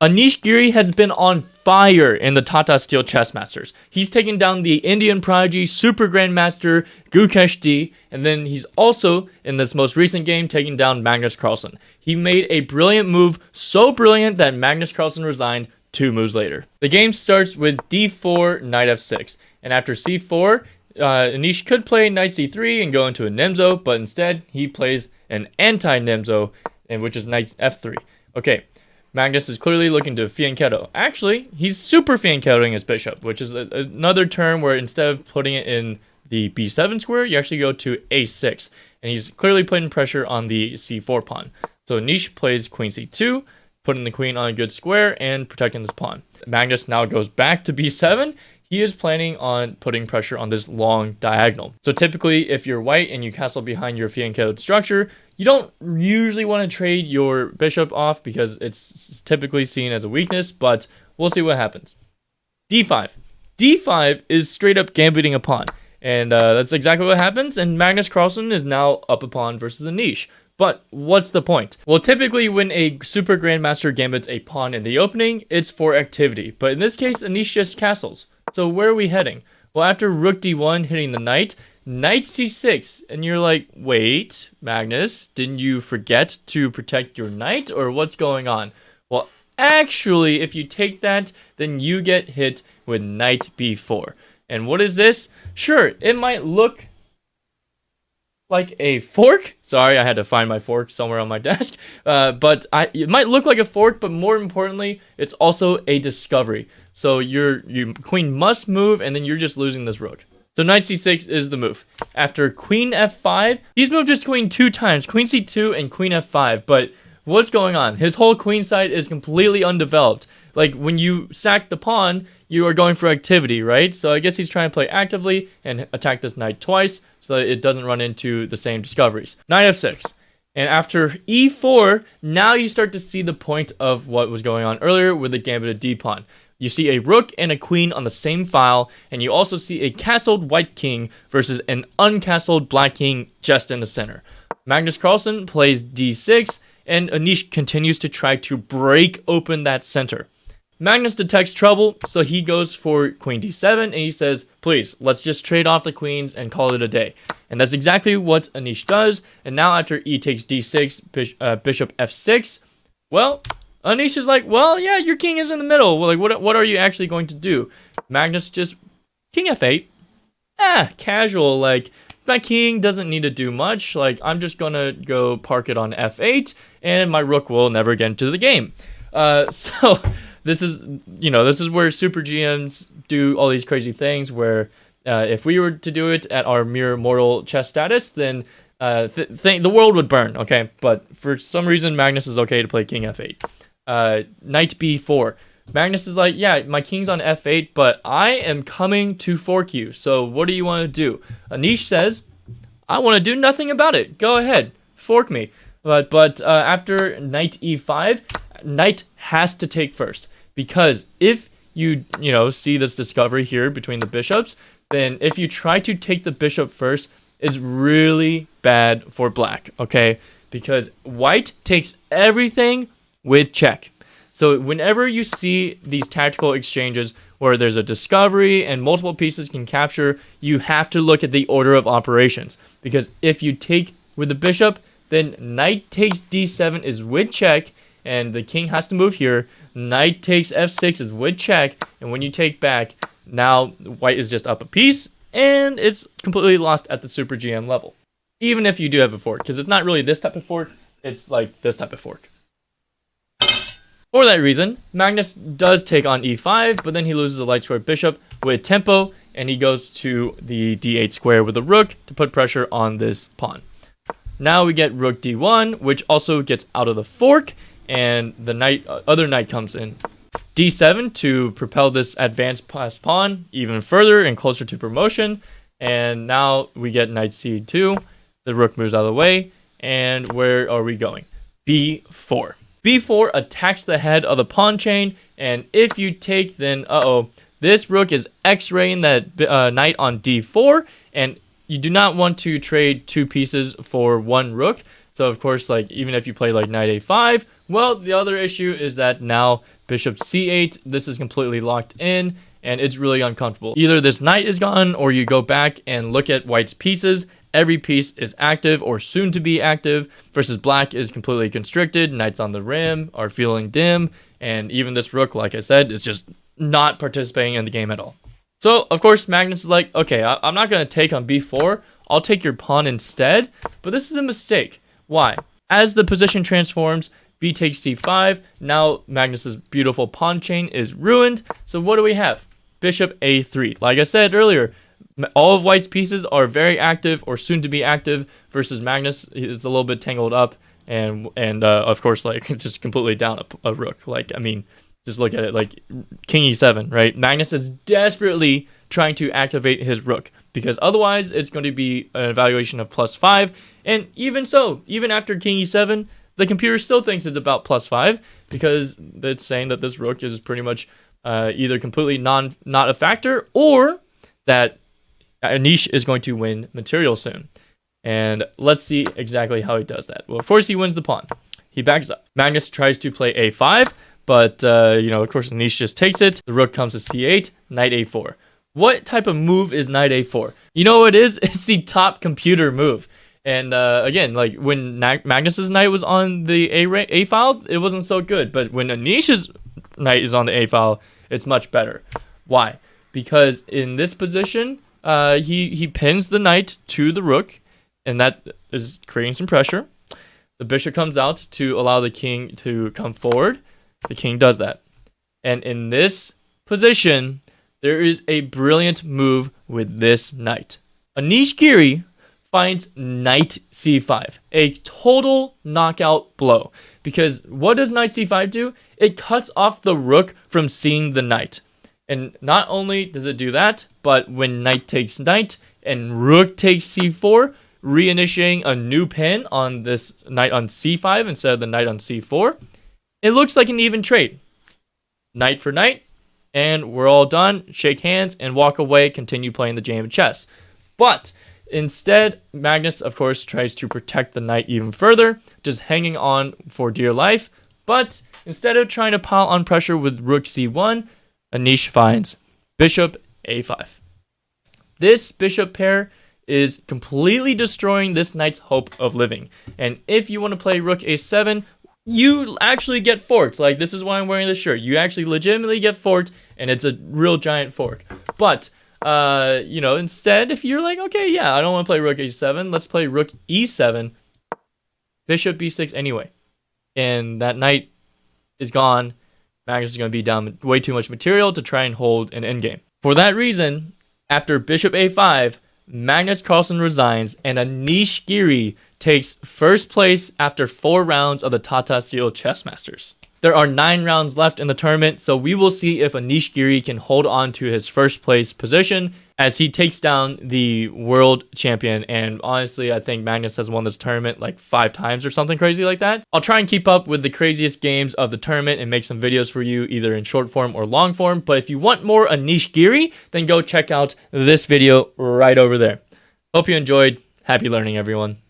ANISH GIRI has been on fire in the Tata Steel Chess Masters. He's taken down the Indian prodigy Super Grandmaster Gukesh D, and then he's also, in this most recent game, taking down Magnus Carlsen. He made a brilliant move, so brilliant that Magnus Carlsen resigned 2 moves later. The game starts with d4, knight f6, and after c4, ANISH could play knight c3 and go into a nimzo, but instead he plays an anti-nimzo, which is knight f3. Okay. Magnus is clearly looking to fianchetto. Actually, he's super fianchettoing his bishop, which is another term where instead of putting it in the b7 square, you actually go to a6. And he's clearly putting pressure on the c4 pawn. So ANISH plays queen c2, putting the queen on a good square and protecting this pawn. Magnus now goes back to b7. He is planning on putting pressure on this long diagonal. So typically, if you're white and you castle behind your fianchettoed structure, you don't usually want to trade your bishop off because it's typically seen as a weakness, but we'll see what happens. d5. d5 is straight up gambiting a pawn, and that's exactly what happens, and Magnus Carlsen is now up a pawn versus ANISH. But what's the point? Well, typically when a Super Grandmaster gambits a pawn in the opening, it's for activity, but in this case, ANISH just castles. So where are we heading? Well, after rook d1 hitting the knight c6, and you're like, wait, Magnus, didn't you forget to protect your knight, or what's going on? Well, actually, if you take that, then you get hit with knight b4. And what is this? Sure, it might look like a fork. Sorry, I had to find my fork somewhere on my desk. But it might look like a fork, but more importantly, it's also a discovery. So your queen must move, and then you're just losing this rook. So knight c6 is the move. After queen f5, he's moved his queen 2 times, queen c2 and queen f5. But what's going on? His whole queen side is completely undeveloped. Like, when you sack the pawn, you are going for activity, right? So I guess he's trying to play actively and attack this knight twice so that it doesn't run into the same discoveries. Knight f6. And after e4, now you start to see the point of what was going on earlier with the gambited d-pawn. You see a rook and a queen on the same file, and you also see a castled white king versus an uncastled black king just in the center. Magnus Carlsen plays d6, and ANISH continues to try to break open that center. Magnus detects trouble, so he goes for queen d7, and he says, please, let's just trade off the queens and call it a day. And that's exactly what ANISH does, and now after e takes d6, bishop f6, well, ANISH is like, well, yeah, your king is in the middle. Well, like, what are you actually going to do? Magnus just, king f8. Casual, like, my king doesn't need to do much. Like, I'm just gonna go park it on f8, and my rook will never get into the game. So this is where super GMs do all these crazy things where if we were to do it at our mere mortal chess status, then the world would burn, okay? But for some reason, Magnus is okay to play king f8. Knight b4. Magnus is like, yeah, my king's on f8, but I am coming to fork you. So what do you want to do? ANISH says, I want to do nothing about it. Go ahead, fork me. But after knight e5, knight has to take first, because if you see this discovery here between the bishops, then if you try to take the bishop first, it's really bad for black, okay? Because white takes everything with check. So whenever you see these tactical exchanges where there's a discovery and multiple pieces can capture, you have to look at the order of operations. Because if you take with the bishop, then knight takes d7 is with check, and the king has to move here. Knight takes f6 is with check, and when you take back, now white is just up a piece, and it's completely lost at the super GM level. Even if you do have a fork, because it's not really this type of fork, it's like this type of fork. For that reason, Magnus does take on e5, but then he loses a light square bishop with tempo, and he goes to the d8 square with a rook to put pressure on this pawn. Now we get rook d1, which also gets out of the fork, and the other knight comes in. d7 to propel this advanced past pawn even further and closer to promotion, and now we get knight c2. The rook moves out of the way, and where are we going? b4. b4 attacks the head of the pawn chain, and if you take, then this rook is x-raying that knight on d4, and you do not want to trade 2 pieces for 1 rook. So of course, like, even if you play like knight a5, well, the other issue is that now Bishop c8, this is completely locked in, and it's really uncomfortable. Either this knight is gone, or you go back and look at white's pieces. Every piece is active or soon to be active, versus black is completely constricted. Knights on the rim are feeling dim, and even this rook, like I said, is just not participating in the game at all. So, of course, Magnus is like, okay, I'm not going to take on b4. I'll take your pawn instead, but this is a mistake. Why? As the position transforms, b takes c5. Now Magnus's beautiful pawn chain is ruined. So what do we have? Bishop a3. Like I said earlier, all of white's pieces are very active or soon to be active, versus Magnus is a little bit tangled up and of course, like, just completely down a rook. Like, I mean, just look at it, like king e7, right? Magnus is desperately trying to activate his rook, because otherwise it's going to be an evaluation of +5. And even so, even after king e7, the computer still thinks it's about +5, because it's saying that this rook is pretty much either completely not a factor, or that Anish is going to win material soon. And let's see exactly how he does that. Well, of course, he wins the pawn. He backs up. Magnus tries to play a5, but, of course, Anish just takes it. The rook comes to c8, knight a4. What type of move is knight a4? You know what it is? It's the top computer move. And, again, like, when Magnus's knight was on the A file, it wasn't so good. But when Anish's knight is on the A file, it's much better. Why? Because in this position, he pins the knight to the rook, and that is creating some pressure. The bishop comes out to allow the king to come forward. The king does that. And in this position, there is a brilliant move with this knight. Anish Giri finds knight c5, a total knockout blow. Because what does knight c5 do? It cuts off the rook from seeing the knight. And not only does it do that, but when knight takes knight and rook takes c4, reinitiating a new pin on this knight on c5 instead of the knight on c4, it looks like an even trade. Knight for knight, and we're all done. Shake hands and walk away, continue playing the game of chess. But instead, Magnus, of course, tries to protect the knight even further, just hanging on for dear life. But instead of trying to pile on pressure with rook c1, Anish finds bishop a5. This bishop pair is completely destroying this knight's hope of living. And if you want to play rook a7, you actually get forked. Like, this is why I'm wearing this shirt. You actually legitimately get forked, and it's a real giant fork. But, instead, if you're like, okay, yeah, I don't want to play rook a7, let's play rook e7, bishop b6 anyway. And that knight is gone. Magnus is going to be down way too much material to try and hold an endgame. For that reason, after bishop a5, Magnus Carlsen resigns, and Anish Giri takes first place after 4 rounds of the Tata Steel Chess Masters. There are 9 rounds left in the tournament, so we will see if Anish Giri can hold on to his first place position as he takes down the world champion. And honestly, I think Magnus has won this tournament like 5 times or something crazy like that. I'll try and keep up with the craziest games of the tournament and make some videos for you, either in short form or long form. But if you want more Anish Giri, then go check out this video right over there. Hope you enjoyed. Happy learning, everyone.